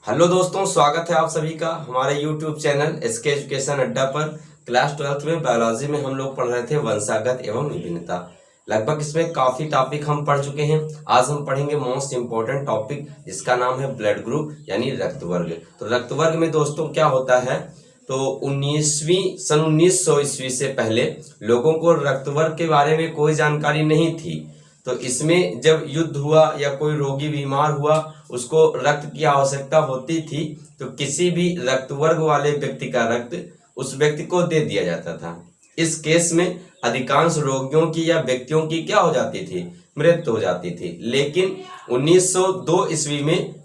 Hello दोस्तों, स्वागत है आप सभी का हमारे YouTube चैनल एसके एजुकेशन अड्डा पर। क्लास 12th में बायोलॉजी में हम लोग पढ़ रहे थे वंशागत एवं विभिन्नता। लगभग इसमें काफी टॉपिक हम पढ़ चुके हैं। आज हम पढ़ेंगे मोस्ट इम्पोर्टेंट टॉपिक, जिसका नाम है ब्लड ग्रुप यानी रक्त वर्ग। तो रक्त वर्ग में दोस्तों क्या होता है, तो 1900 ईस्वी से पहले लोगों को रक्त वर्ग के बारे में कोई जानकारी नहीं थी। तो इसमें जब युद्ध हुआ या कोई रोगी बीमार हुआ, उसको रक्त की आवश्यकता होती थी, तो किसी भी रक्त वर्ग वाले व्यक्ति का रक्त उस व्यक्ति को दे दिया जाता था। इस केस में अधिकांश रोगियों की या व्यक्तियों की क्या हो जाती थी, मृत्यु हो जाती थी। लेकिन 1902 ईस्वी में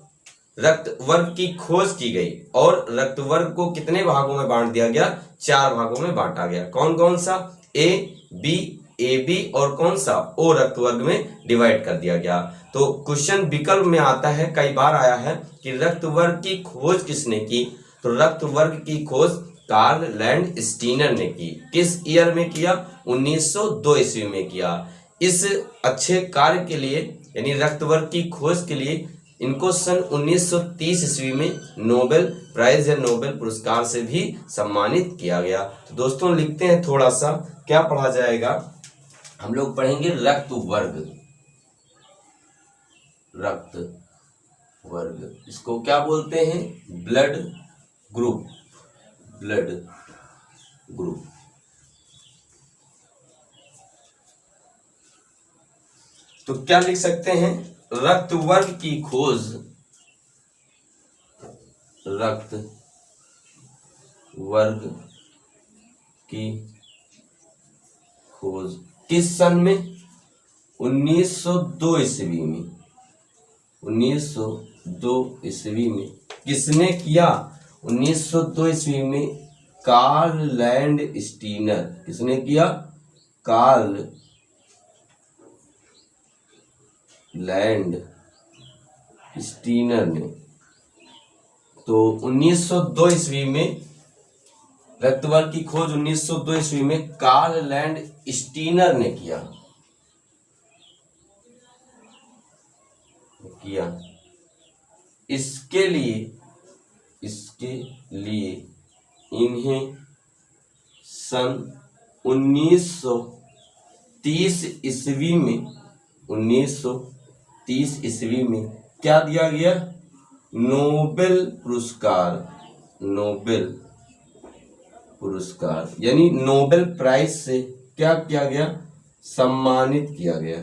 रक्त वर्ग की खोज की गई और रक्त वर्ग को कितने भागों में बांट दिया गया, 4 भागों में बांटा गया। कौन कौन सा, ए बी, ए बी और कौन सा, ओ रक्त वर्ग में डिवाइड कर दिया गया। तो क्वेश्चन विकल्प में आता है, कई बार आया है कि रक्त वर्ग की खोज किसने की। तो रक्त वर्ग की खोज कार्ल लैंडस्टीनर ने की। किस ईयर में किया, 1902 ईस्वी में किया। इस अच्छे कार्य के लिए यानी रक्त वर्ग की खोज के लिए इनको सन 1930 ईस्वी में नोबेल प्राइज या नोबेल पुरस्कार से भी सम्मानित किया गया। तो दोस्तों लिखते हैं थोड़ा सा, क्या पढ़ा जाएगा, हम लोग पढ़ेंगे रक्त वर्ग। रक्त वर्ग इसको क्या बोलते हैं, ब्लड ग्रुप। Blood group. तो क्या लिख सकते हैं, रक्त वर्ग की खोज, रक्त वर्ग की खोज किस सन में, 1902 ईस्वी में। 1902 ईस्वी में किसने किया, 1902 ईस्वी में कार्ल लैंडस्टीनर। किसने किया, कार्ल लैंडस्टीनर ने। तो 1902 ईस्वी में रक्त वर्ग की खोज 1902 ईस्वी में कार्ल लैंडस्टीनर ने किया। इसके लिए इन्हें सन 1930 ईस्वी में 1930 ईस्वी में क्या दिया गया, नोबेल पुरस्कार। नोबेल पुरस्कार यानी नोबेल प्राइज से क्या किया गया, सम्मानित किया गया।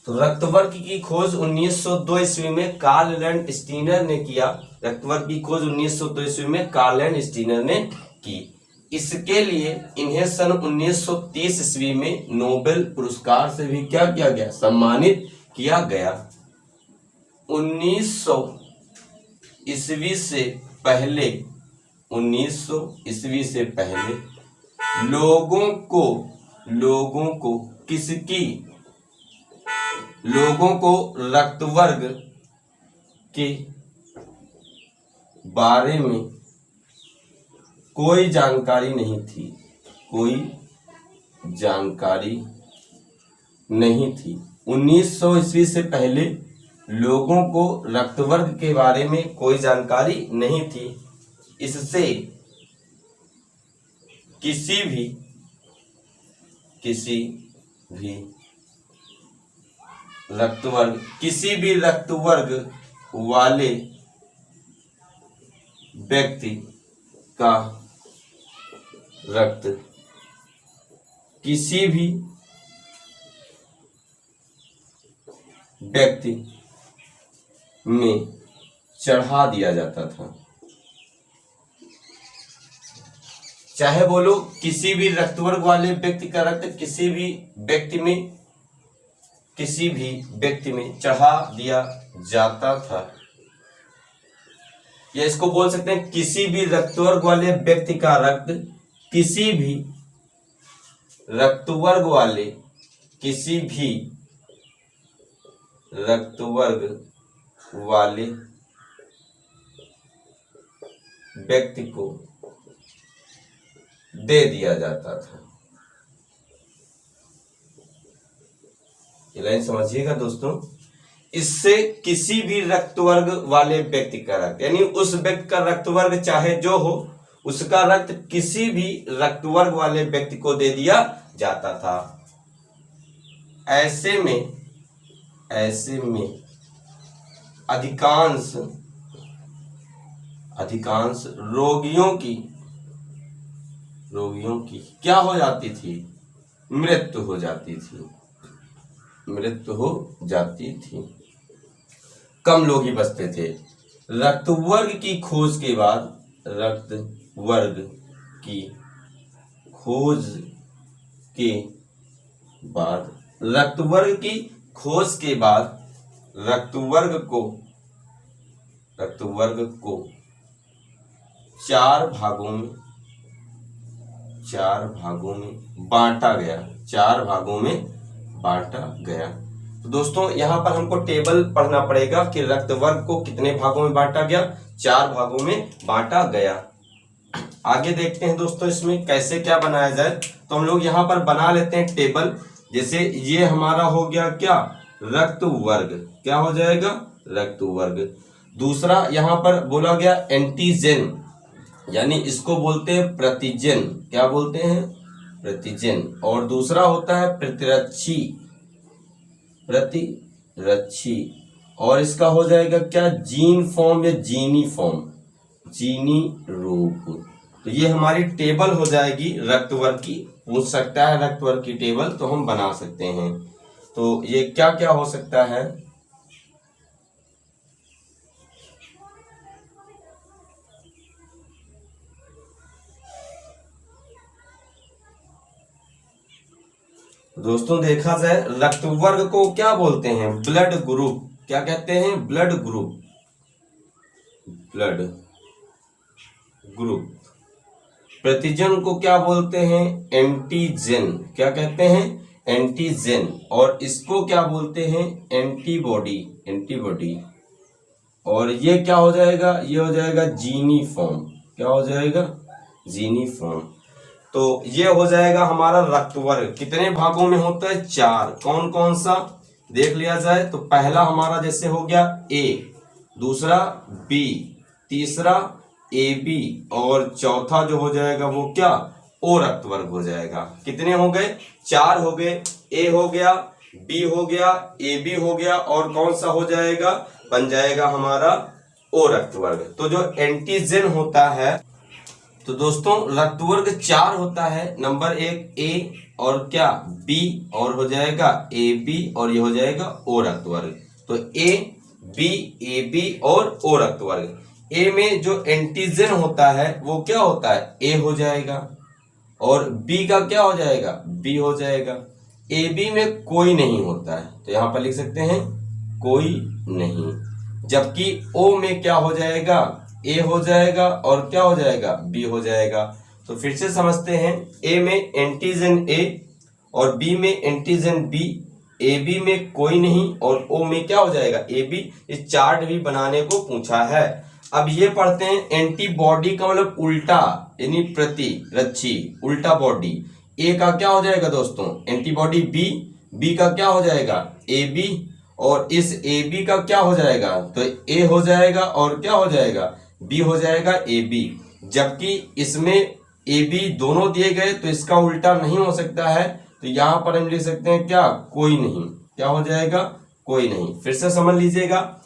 तो रक्त वर्ग की खोज 1902 ईस्वी में कार्ल लैंडस्टीनर ने किया। रक्त वर्ग की खोज 1902 ईस्वी में कार्ल लैंडस्टीनर ने की। इसके लिए इन्हें सन 1930 ईस्वी में नोबेल पुरस्कार से भी क्या किया गया, सम्मानित किया गया। 1900 ईस्वी से पहले 1900 ईस्वी से पहले लोगों को रक्त वर्ग के बारे में कोई जानकारी नहीं थी। कोई जानकारी नहीं थी। 1900 ईस्वी से पहले लोगों को रक्त वर्ग के बारे में कोई जानकारी नहीं थी। इससे किसी भी रक्त वर्ग वाले व्यक्ति का रक्त किसी भी व्यक्ति में चढ़ा दिया जाता था। चाहे बोलो किसी भी रक्त वर्ग वाले व्यक्ति का रक्त किसी भी व्यक्ति में चढ़ा दिया जाता था। या इसको बोल सकते हैं, किसी भी रक्त वर्ग वाले व्यक्ति का रक्त किसी भी रक्त वर्ग वाले व्यक्ति को दे दिया जाता था। ये लाइन समझिएगा दोस्तों। इससे किसी भी रक्त वर्ग वाले व्यक्ति का रक्त, यानी उस व्यक्ति का रक्त वर्ग चाहे जो हो, उसका रक्त किसी भी रक्त वर्ग वाले व्यक्ति को दे दिया जाता था। ऐसे में अधिकांश रोगियों की क्या हो जाती थी? मृत्यु हो जाती थी। कम लोग ही बचते थे। रक्त वर्ग की खोज के बाद रक्त वर्ग को चार भागों में बांटा गया। तो दोस्तों यहाँ पर हमको टेबल पढ़ना पड़ेगा कि रक्त वर्ग को कितने भागों में बांटा गया? 4 भागों में बांटा गया। आगे देखते हैं दोस्तों इसमें कैसे क्या बनाया जाए। तो हम लोग यहाँ पर बना लेते हैं टेबल। जैसे ये हमारा हो गया क्या? रक्त वर्ग। क्या हो जाएगा? रक्त वर्ग। दूसरा यहाँ पर बोला गया एंटीजन, यानी इसको बोलते हैं प्रतिजन। क्या बोलते हैं? प्रतिजन। और दूसरा होता है प्रतिरक्षी। और इसका हो जाएगा क्या? जीन फॉर्म या जीनी रूप। तो ये हमारी टेबल हो जाएगी रक्त वर्ग की। पूछ सकता है रक्त वर्ग की टेबल, तो हम बना सकते हैं। तो ये क्या क्या हो सकता है? दोस्तों देखा जाए रक्त वर्ग को क्या बोलते हैं? Blood group. क्या कहते हैं? Blood group. प्रतिजन को क्या बोलते हैं? एंटीजन। क्या कहते हैं? एंटीजन। और इसको क्या बोलते हैं? एंटीबॉडी। और ये क्या हो जाएगा? ये हो जाएगा जीनी फॉर्म। क्या हो जाएगा? जीनी फॉर्म। तो ये हो जाएगा हमारा रक्त वर्ग। कितने भागों में होता है? 4। कौन कौन सा देख लिया जाए तो पहला हमारा जैसे हो गया ए, दूसरा बी, तीसरा ए बी, और चौथा जो हो जाएगा वो क्या? ओ रक्त वर्ग हो जाएगा। कितने हो गए? 4 हो गए। ए हो गया, बी हो गया, ए बी हो गया, और कौन सा हो जाएगा? बन जाएगा हमारा ओ रक्त वर्ग। तो जो एंटीजन होता है, तो दोस्तों रक्त वर्ग 4 होता है। नंबर 1 ए, और क्या? बी, और हो जाएगा ए बी, और ये हो जाएगा ओ रक्त वर्ग। तो ए बी, ए बी और ओ रक्त वर्ग। ए में जो एंटीजन होता है वो क्या होता है? ए हो जाएगा। और बी का क्या हो जाएगा? बी हो जाएगा। ए बी में कोई नहीं होता है, तो यहां पर लिख सकते हैं कोई नहीं। जबकि ओ में क्या हो जाएगा? ए हो जाएगा, और क्या हो जाएगा? बी हो जाएगा। तो फिर से समझते हैं। ए में एंटीजन ए, और बी में एंटीजन बी, ए बी में कोई नहीं, और ओ में क्या हो जाएगा? A B. इस चार्ट भी बनाने को पूछा है। अब ये पढ़ते हैं एंटीबॉडी का मतलब उल्टा, यानी प्रतिरक्षी, उल्टा बॉडी। ए का क्या हो जाएगा दोस्तों? एंटीबॉडी बी, बी का क्या हो जाएगा? ए बी, और इस ए बी का क्या हो जाएगा? तो ए हो जाएगा, और क्या हो जाएगा? बी हो जाएगा ए बी। जबकि इसमें ए बी दोनों दिए गए, तो इसका उल्टा नहीं हो सकता है। तो यहां पर हम लिख सकते हैं क्या? कोई नहीं। क्या हो जाएगा? कोई नहीं। फिर से समझ लीजिएगा।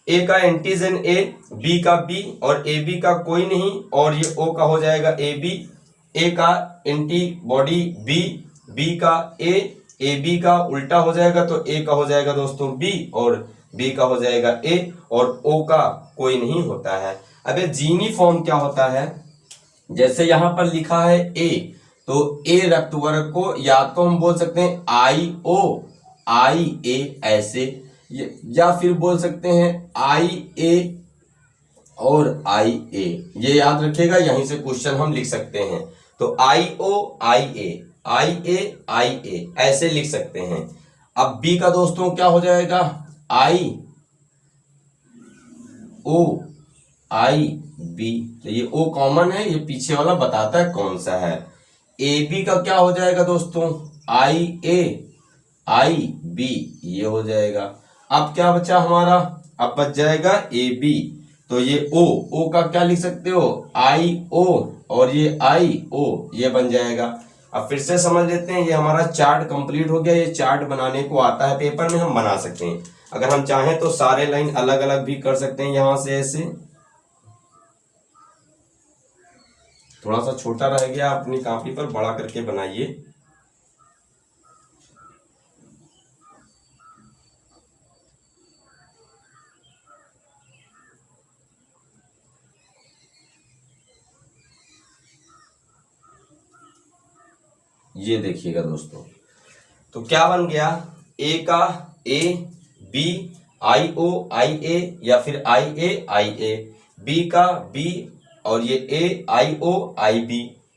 ए का एंटीजन ए, बी का बी, और ए बी का कोई नहीं, और ये ओ का हो जाएगा ए बी। ए का एंटीबॉडी बी, बी का ए बी का उल्टा हो जाएगा, तो ए का हो जाएगा दोस्तों बी, और बी का हो जाएगा ए, और ओ का कोई नहीं होता है। अब ये जीनी फॉर्म क्या होता है? जैसे यहां पर लिखा है ए, तो ए रक्त वर्ग को या तो हम बोल सकते हैं आई ओ, आई ए ऐसे, या फिर बोल सकते हैं आई ए और आई ए। ये याद रखिएगा, यहीं से क्वेश्चन हम लिख सकते हैं। तो आई ओ, आई ए, आई ए, आई ए ऐसे लिख सकते हैं। अब बी का दोस्तों क्या हो जाएगा? आई ओ, आई बी। तो ये ओ कॉमन है, ये पीछे वाला बताता है कौन सा है। ए बी का क्या हो जाएगा दोस्तों? आई ए, IB, ये हो जाएगा। अब क्या बचा हमारा, अब बच जाएगा AB, तो ये O का क्या लिख सकते हो, IO, और ये IO, ये बन जाएगा। अब फिर से समझ लेते हैं, ये हमारा चार्ट कंप्लीट हो गया। ये चार्ट बनाने को आता है, पेपर में हम बना सकते हैं। अगर हम चाहें तो सारे लाइन अलग अलग भी कर सकते हैं, यहां से ऐसे। थोड़ा सा छोटा रह गया, अपनी कॉपी पर बड़ा करके बनाइए। ये देखिएगा दोस्तों, तो क्या बन गया, ए का A, B IO IA, या फिर IA, B का B, और ये AIO IB,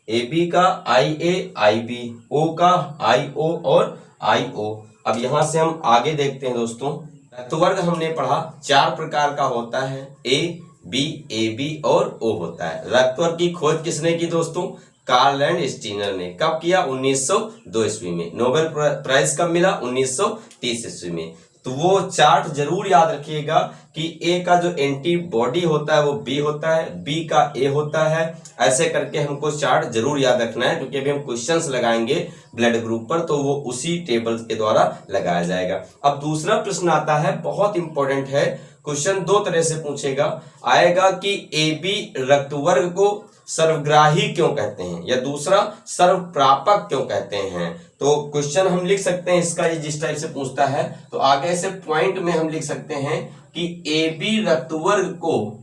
AB का IA IB, O का IO और IO। अब यहां से हम आगे देखते हैं दोस्तों। रक्तवर्ग हमने पढ़ा 4 प्रकार का होता है, A, B, AB और O होता है। रक्तवर्ग की खोज किसने की दोस्तों, कार्ल एंड स्टीनर ने। कब किया, 1902 ईस्वी में। नोबेल प्राइज कब मिला, 1930 ईस्वी में। तो वो चार्ट जरूर याद रखिएगा कि ए का जो एंटीबॉडी होता है वो बी होता है, बी का ए होता है। ऐसे करके हमको चार्ट जरूर याद रखना है, क्योंकि अभी हम क्वेश्चंस लगाएंगे ब्लड ग्रुप पर, तो वो उसी टेबल के द्वारा लगाया जाएगा। अब दूसरा प्रश्न आता है, बहुत इंपॉर्टेंट है। क्वेश्चन 2 तरह से पूछेगा आएगा कि AB रक्तवर्ग को सर्वग्राही क्यों कहते हैं, या दूसरा सर्व प्रापक क्यों कहते हैं। तो क्वेश्चन हम लिख सकते हैं इसका, ये जिस टाइप से पूछता है, तो आगे से पॉइंट में हम लिख सकते हैं कि AB रक्तवर्ग को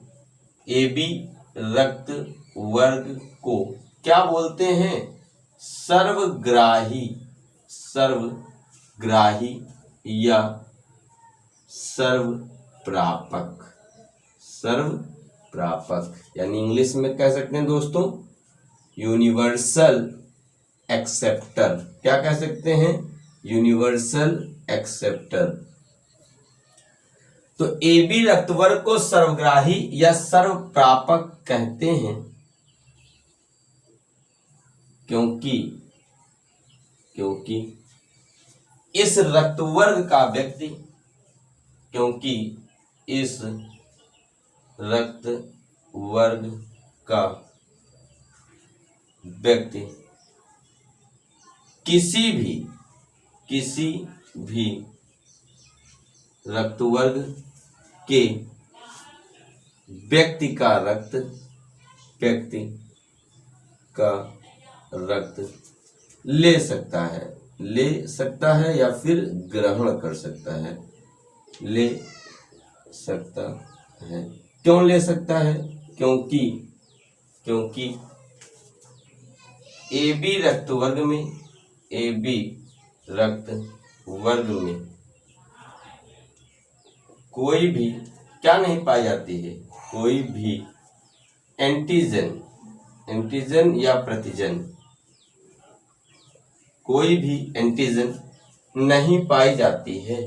क्या बोलते हैं, सर्वग्राही या सर्व प्रापक, यानी इंग्लिश में कह सकते हैं दोस्तों यूनिवर्सल एक्सेप्टर। क्या कह सकते हैं, यूनिवर्सल एक्सेप्टर। तो AB रक्तवर्ग को सर्वग्राही या सर्व प्रापक कहते हैं क्योंकि इस रक्तवर्ग का व्यक्ति किसी भी रक्तवर्ग के व्यक्ति का रक्त ले सकता है या फिर ग्रहण कर सकता है, ले सकता है। क्यों ले सकता है, क्योंकि AB रक्तवर्ग में कोई भी क्या नहीं पाई जाती है, कोई भी एंटीजन या प्रतिजन, कोई भी एंटीजन नहीं पाई जाती है।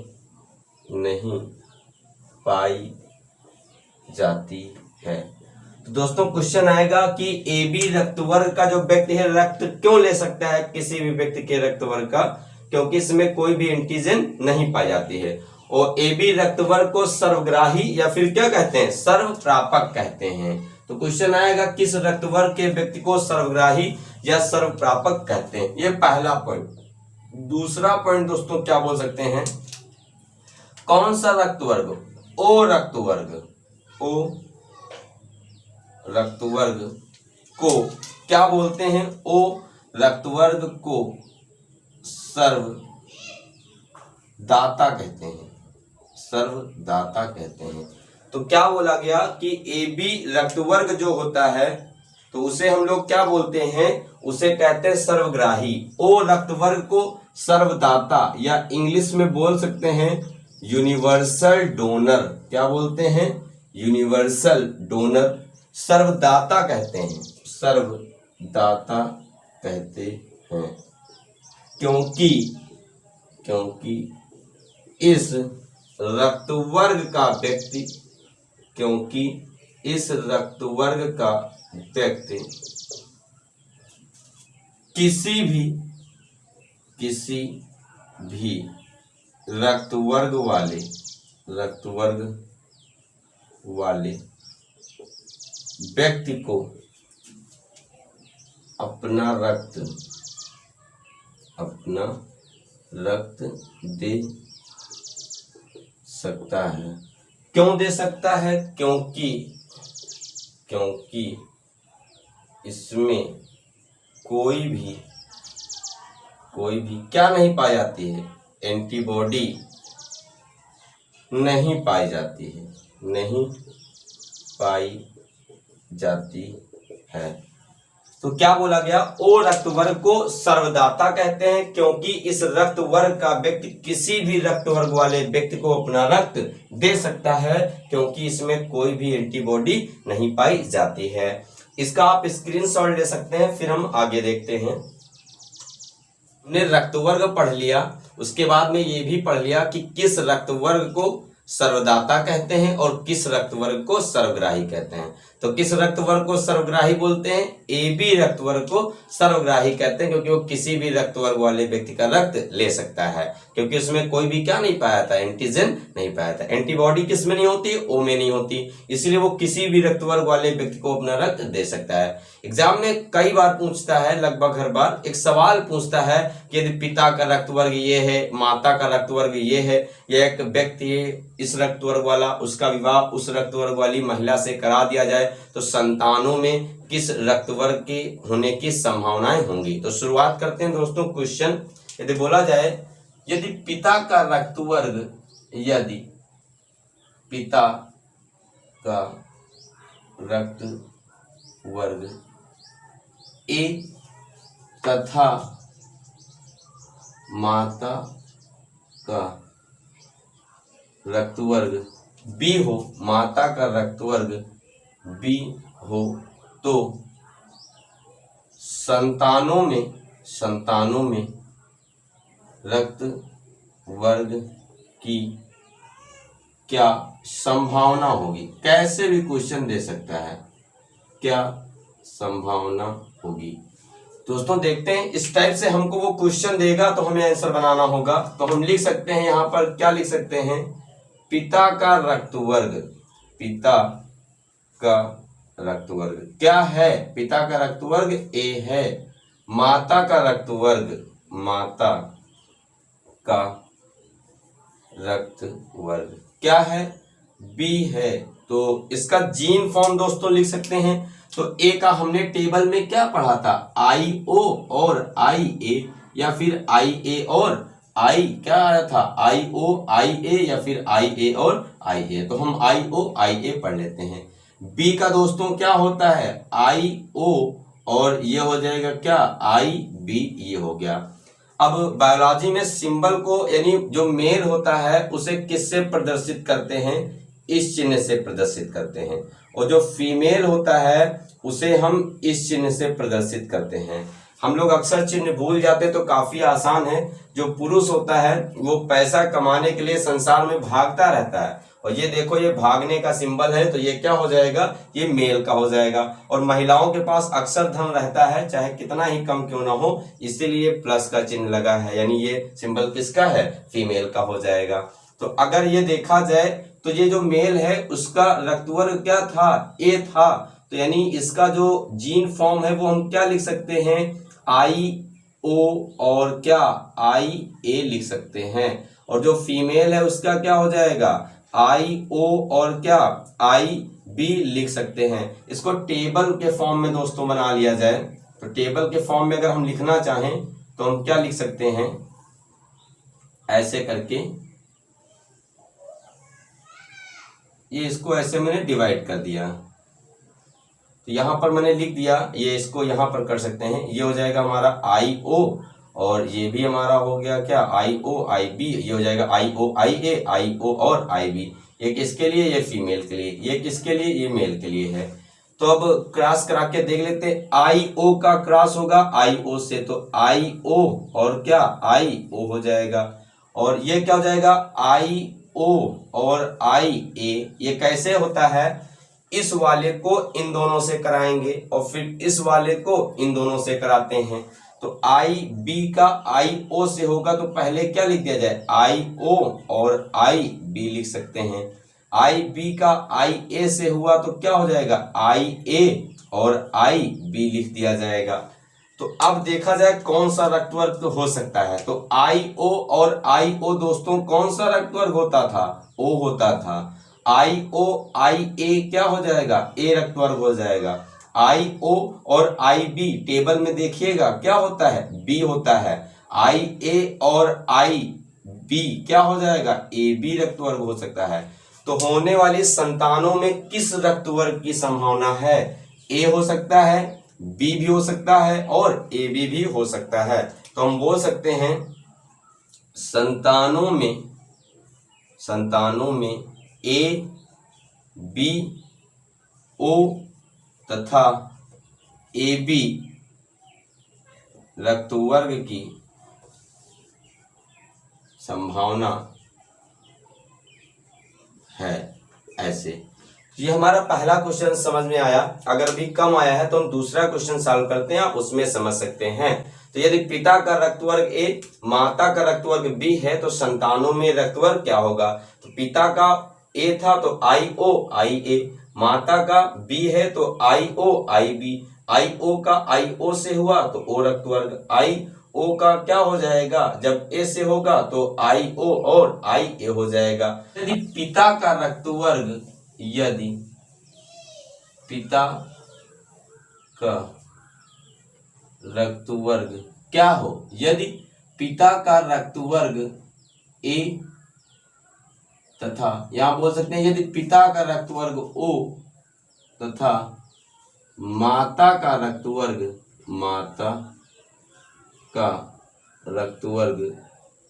तो दोस्तों क्वेश्चन आएगा कि AB रक्तवर्ग का जो व्यक्ति है रक्त क्यों ले सकता है किसी भी व्यक्ति के रक्तवर्ग का, क्योंकि इसमें कोई भी एंटीजन नहीं पाई जाती है। और AB रक्तवर्ग को सर्वग्राही या फिर क्या कहते हैं, सर्व प्रापक कहते हैं। तो क्वेश्चन आएगा किस रक्तवर्ग के व्यक्ति को सर्वग्राही या सर्व प्रापक कहते हैं, ये पहला पॉइंट। दूसरा पॉइंट दोस्तों क्या बोल सकते हैं, कौन सा रक्तवर्ग, O रक्तवर्ग को क्या बोलते हैं, O रक्तवर्ग को सर्वदाता कहते हैं। तो क्या बोला गया कि AB रक्तवर्ग जो होता है तो उसे हम लोग क्या बोलते हैं, उसे कहते हैं सर्वग्राही। O रक्तवर्ग को सर्वदाता या इंग्लिश में बोल सकते हैं यूनिवर्सल डोनर। क्या बोलते हैं, यूनिवर्सल डोनर। सर्वदाता कहते हैं क्योंकि इस रक्तवर्ग का व्यक्ति किसी भी रक्तवर्ग वाले व्यक्ति को अपना रक्त दे सकता है। क्यों दे सकता है? क्योंकि इसमें कोई भी क्या नहीं पाई जाती है? एंटीबॉडी नहीं पाई जाती है। तो क्या बोला गया? ओ रक्त वर्ग को सर्वदाता कहते हैं क्योंकि इस रक्त वर्ग का व्यक्ति किसी भी रक्त वर्ग वाले व्यक्ति को अपना रक्त दे सकता है क्योंकि इसमें कोई भी एंटीबॉडी नहीं पाई जाती है। इसका आप स्क्रीनशॉट ले सकते हैं। फिर हम आगे देखते हैं। हमने रक्त वर्ग पढ़ लिया, उसके बाद में ये भी पढ़ लिया कि किस रक्त वर्ग को सर्वदाता कहते हैं और किस रक्त वर्ग को सर्वग्राही कहते हैं। तो किस रक्त वर्ग को सर्वग्राही बोलते हैं? ए बी रक्त वर्ग को सर्वग्राही कहते हैं क्योंकि वो किसी भी रक्त वर्ग वाले व्यक्ति का रक्त ले सकता है क्योंकि उसमें कोई भी क्या नहीं पाया था? एंटीजन नहीं पाया था। एंटीबॉडी किस में नहीं होती? ओ में नहीं होती, इसलिए वो किसी भी रक्त वर्ग वाले व्यक्ति को अपना रक्त दे सकता है। एग्जाम में कई बार पूछता है, लगभग हर बार एक सवाल पूछता है कि यदि पिता का रक्त वर्ग ये है, माता का रक्त वर्ग ये है, या एक व्यक्ति इस रक्त वर्ग वाला, उसका विवाह उस रक्त वर्ग वाली महिला से करा दिया जाए तो संतानों में किस रक्त वर्ग के होने की संभावनाएं होंगी। तो शुरुआत करते हैं दोस्तों। क्वेश्चन यदि बोला जाए यदि पिता का रक्त वर्ग ए तथा माता का रक्त वर्ग बी हो, माता का रक्त वर्ग बी हो तो संतानों में रक्त वर्ग की क्या संभावना होगी? कैसे भी क्वेश्चन दे सकता है, क्या संभावना होगी। दोस्तों देखते हैं, इस टाइप से हमको वो क्वेश्चन देगा तो हमें आंसर बनाना होगा। तो हम लिख सकते हैं यहाँ पर, क्या लिख सकते हैं? पिता का रक्त वर्ग क्या है? पिता का रक्त वर्ग ए है। माता का रक्त वर्ग क्या है? बी है। तो इसका जीन फॉर्म दोस्तों लिख सकते हैं। तो ए का हमने टेबल में क्या पढ़ा था? आई ओ और आई ए, या फिर आई ए और आई क्या आया था? आई ओ आई ए, या फिर आई ए और आई ए। तो हम आई ओ आई ए पढ़ लेते हैं। बी का दोस्तों क्या होता है? आई ओ और ये हो जाएगा क्या? आई बी, ये हो गया। अब बायोलॉजी में सिंबल को यानी जो मेल होता है उसे किससे प्रदर्शित करते हैं? इस चिन्ह से प्रदर्शित करते हैं, और जो फीमेल होता है उसे हम इस चिन्ह से प्रदर्शित करते हैं। हम लोग अक्सर चिन्ह भूल जाते तो काफी आसान है। जो पुरुष होता है वो पैसा कमाने के लिए संसार में भागता रहता है, और ये देखो ये भागने का सिंबल है, तो ये क्या हो जाएगा? ये मेल का हो जाएगा। और महिलाओं के पास अक्सर धन रहता है, चाहे कितना ही कम क्यों ना हो, इसीलिए प्लस का चिन्ह लगा है, यानी ये सिंबल किसका है? फीमेल का हो जाएगा। तो अगर ये देखा जाए तो ये जो मेल है उसका रक्तवर्ग क्या था? ए था। तो यानी इसका जो जीन फॉर्म है वो हम क्या लिख सकते हैं? आई ओ और क्या? आई ए लिख सकते हैं। और जो फीमेल है उसका क्या हो जाएगा? आई ओ और क्या? आई बी लिख सकते हैं। इसको टेबल के फॉर्म में दोस्तों बना लिया जाए तो टेबल के फॉर्म में अगर हम लिखना चाहें तो हम क्या लिख सकते हैं? ऐसे करके ये इसको ऐसे मैंने डिवाइड कर दिया, तो यहां पर मैंने लिख दिया, ये इसको यहां पर कर सकते हैं। ये हो जाएगा हमारा आई ओ, और ये भी हमारा हो गया क्या? आई ओ आई बी। ये हो जाएगा आई ओ आई ए, आई ओ और आई बी। ये किसके लिए? ये फीमेल के लिए। ये किसके लिए? ये मेल के लिए है। तो अब क्रॉस करा के देख लेते हैं। आई ओ का क्रॉस होगा आई ओ से, तो आई ओ और क्या? आई ओ हो जाएगा। और ये क्या हो जाएगा? आई ओ और आई ए। ये कैसे होता है? इस वाले को इन दोनों से कराएंगे और फिर इस वाले को इन दोनों से कराते हैं, तो आई बी का आई ओ से होगा तो पहले क्या लिख दिया जाए, आई ओ और आई बी लिख सकते हैं। आई बी का आई ए से हुआ तो क्या हो जाएगा, आई ए और आई बी लिख दिया जाएगा। तो अब देखा जाए कौन सा रक्तवर्ग हो सकता है। तो आई ओ और आई ओ दोस्तों कौन सा रक्तवर्ग होता था, ओ होता था। आई ओ आई ए क्या हो जाएगा, ए रक्तवर्ग हो जाएगा। आई ओ और आई बी टेबल में देखिएगा क्या होता है, बी होता है। आई ए और आई बी क्या हो जाएगा, ए बी रक्तवर्ग हो सकता है। तो होने वाली संतानों में किस रक्तवर्ग की संभावना है, ए हो सकता है, बी भी हो सकता है और ए बी भी हो सकता है। तो हम बोल सकते हैं संतानों में ए बी ओ तथा ए बी रक्तवर्ग की संभावना है। ऐसे ये हमारा पहला क्वेश्चन समझ में आया। अगर भी कम आया है तो हम दूसरा क्वेश्चन सॉल्व करते हैं, आप उसमें समझ सकते हैं। तो यदि पिता का रक्तवर्ग ए, माता का रक्तवर्ग बी है तो संतानों में रक्तवर्ग क्या होगा। तो पिता का ए था तो आई ओ आई ए, माता का बी है तो आई ओ आई बी, आई ओ का आई ओ से हुआ तो ओ रक्तवर्ग, आई ओ का क्या हो जाएगा, जब ए से होगा तो आई ओ और आई ए हो जाएगा। यदि पिता का रक्तवर्ग, यदि पिता का रक्तवर्ग क्या हो, यदि पिता का रक्तवर्ग ए तथा यहां बोल सकते हैं यदि पिता का रक्तवर्ग ओ तथा माता का रक्तवर्ग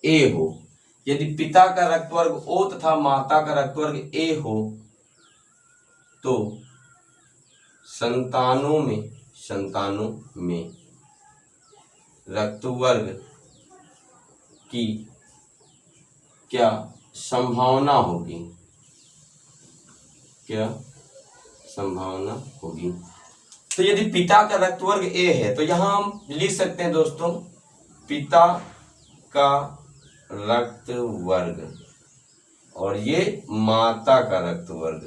ए हो, यदि पिता का रक्तवर्ग ओ तथा माता का रक्तवर्ग ए हो तो संतानों में रक्तवर्ग की क्या संभावना होगी, तो यदि पिता का रक्तवर्ग ए है तो यहां हम लिख सकते हैं दोस्तों पिता का रक्तवर्ग और ये माता का रक्तवर्ग।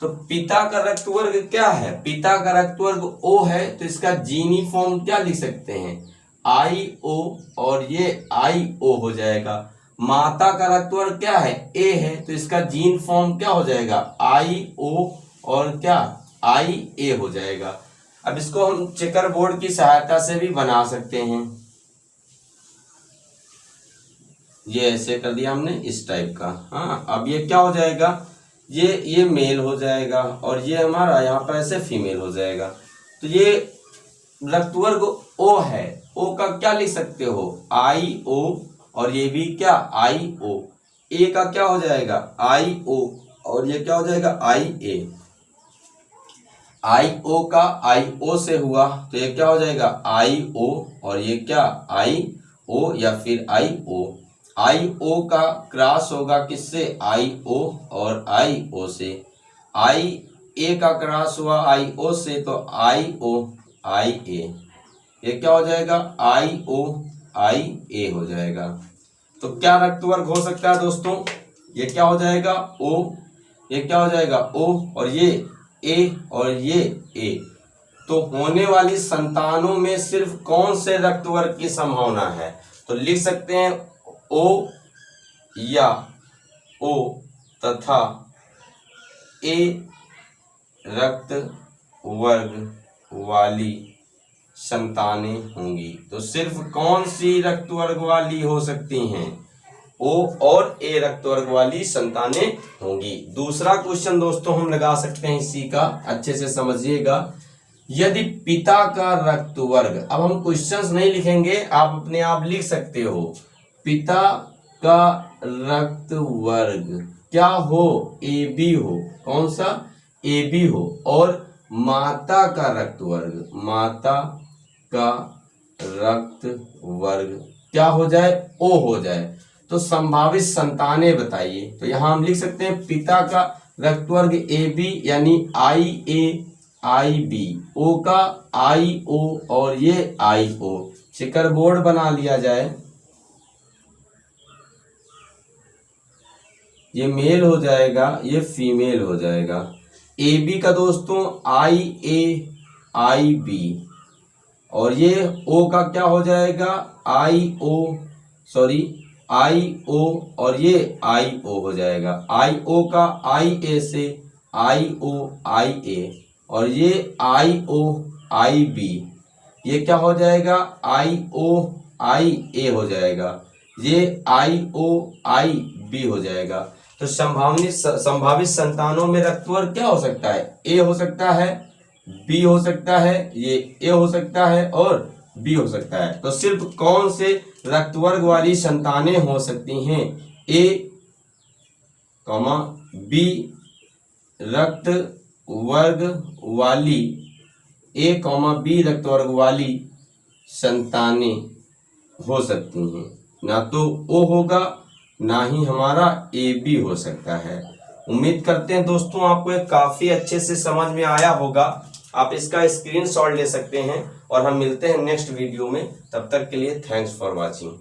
तो पिता का रक्तवर्ग क्या है, पिता का रक्तवर्ग ओ है तो इसका जीनी फॉर्म क्या लिख सकते हैं, आई ओ और ये आई ओ हो जाएगा। माता का रक्तवर्ग क्या है, ए है तो इसका जीन फॉर्म क्या हो जाएगा, आई ओ और क्या आई ए हो जाएगा। अब इसको हम चेकर बोर्ड की सहायता से भी बना सकते हैं। ये ऐसे कर दिया हमने इस टाइप का। हाँ, अब ये क्या हो जाएगा, ये मेल हो जाएगा और ये हमारा यहाँ पर ऐसे फीमेल हो जाएगा। तो ये रक्तवर्ग ओ है, ओ का क्या लिख सकते हो, आई ओ और ये भी क्या आई ओ। ए का क्या हो जाएगा, आई ओ और ये क्या हो जाएगा आई ए। आई ओ का आई ओ से हुआ तो ये क्या हो जाएगा आई ओ और ये क्या आई ओ या फिर आई ओ। आई ओ का क्रॉस होगा किससे, आई ओ और आई ओ से। आई ए का क्रॉस हुआ आई ओ से तो आई ओ आई ए, ये क्या हो जाएगा आई ओ आई ए हो जाएगा। तो क्या रक्तवर्ग हो सकता है दोस्तों, ये क्या हो जाएगा ओ, ये क्या हो जाएगा ओ और ये ए और ये ए। तो होने वाली संतानों में सिर्फ कौन से रक्तवर्ग की संभावना है, तो लिख सकते हैं ओ या ओ तथा ए रक्तवर्ग वाली संतानें होंगी। तो सिर्फ कौन सी रक्तवर्ग वाली हो सकती हैं, ओ और ए रक्तवर्ग वाली संतानें होंगी। दूसरा क्वेश्चन दोस्तों हम लगा सकते हैं इसी का, अच्छे से समझिएगा। यदि पिता का रक्तवर्ग, अब हम क्वेश्चंस नहीं लिखेंगे, आप अपने आप लिख सकते हो, पिता का रक्तवर्ग क्या हो, ए बी हो, कौन सा ए बी हो, और माता का रक्तवर्ग, माता का रक्तवर्ग क्या हो जाए, ओ हो जाए, तो संभावित संतानें बताइए। तो यहां हम लिख सकते हैं पिता का रक्त वर्ग ए बी यानी आई ए आई बी, ओ का आई ओ और ये आई ओ, चेकर बोर्ड बना लिया जाए, ये मेल हो जाएगा, ये फीमेल हो जाएगा। ए बी का दोस्तों आई ए आई बी, और ये ओ का क्या हो जाएगा, आई ओ, सॉरी आई ओ, और ये आई ओ हो जाएगा। आई ओ का आई ए से आई ओ आई ए, और ये आई ओ आई बी, ये क्या हो जाएगा, आई ओ आई ए हो जाएगा, ये आई ओ आई बी हो जाएगा। तो संभावित संतानों में रक्तवर्ग क्या हो सकता है, ए हो सकता है, बी हो सकता है, ये ए हो सकता है और बी हो सकता है। तो सिर्फ कौन से रक्तवर्ग वाली संतानें हो सकती हैं, ए कॉमा बी रक्त वर्ग वाली, ए कॉमा बी रक्त वर्ग वाली संतानें हो सकती हैं, ना तो ओ होगा ना ही हमारा ए बी हो सकता है। उम्मीद करते हैं दोस्तों आपको ये काफी अच्छे से समझ में आया होगा। आप इसका स्क्रीनशॉट ले सकते हैं और हम मिलते हैं नेक्स्ट वीडियो में। तब तक के लिए थैंक्स फॉर वॉचिंग।